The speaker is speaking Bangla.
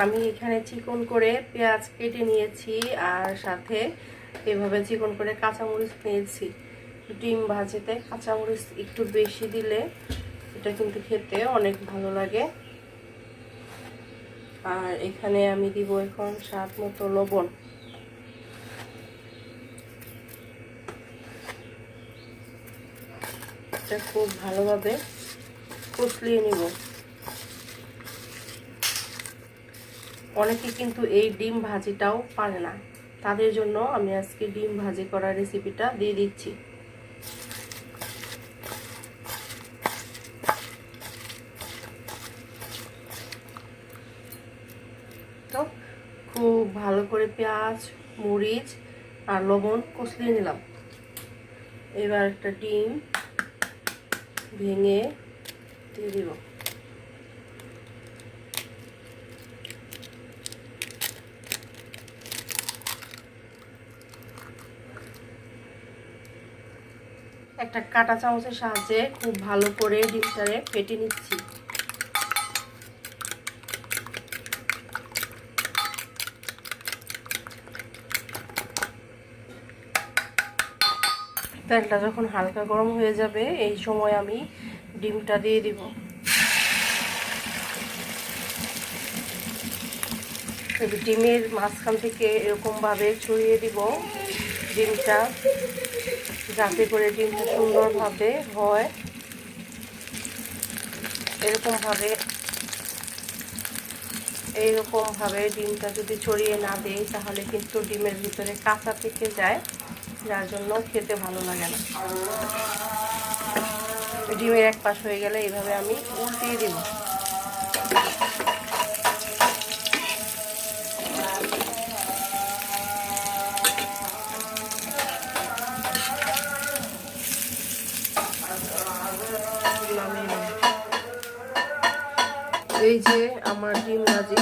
আমি এখানে চিকন করে পেঁয়াজ কেটে নিয়েছি আর সাথে এভাবে চিকন করে কাঁচামরিচ নিয়েছি। ডিম ভাজিতে কাঁচামরিচ একটু বেশি দিলে এটা কিন্তু খেতে অনেক ভালো লাগে। আর এখানে আমি দিব এখন স্বাদ মতো লবণ। এটা খুব ভালোভাবে কষলিয়ে নিব। অনেকে কিন্তু এই ডিম ভাজিটাও পারে না, তাদের জন্য আমি আজকে ডিম ভাজি করার রেসিপিটা দিয়ে দিচ্ছি। তো খুব ভালো করে পেঁয়াজ, মরিচ আর লবণ কষলিয়ে নিলাম। এবার একটা ডিম ভেঙে দিয়ে দিব। একটা কাঁটা চামচের সাহায্যে খুব ভালো করে ডিমটারে ফেটে নিচ্ছি। তেলটা যখন হালকা গরম হয়ে যাবে এই সময় আমি ডিমটা দিয়ে দিব। ডিমের মাঝখান থেকে এরকমভাবে ছড়িয়ে দিব ডিমটা, যাতে করে ডিমটা সুন্দরভাবে হয়। এইরকমভাবে ডিমটা যদি ছড়িয়ে না দেই তাহলে কিন্তু ডিমের ভিতরে কাঁচা থেকে যায়, যার জন্য খেতে ভালো লাগে না। ডিমের এক পাশ হয়ে গেলে এইভাবে আমি উল্টিয়ে দিব। এই যে আমার ডিম ভাজি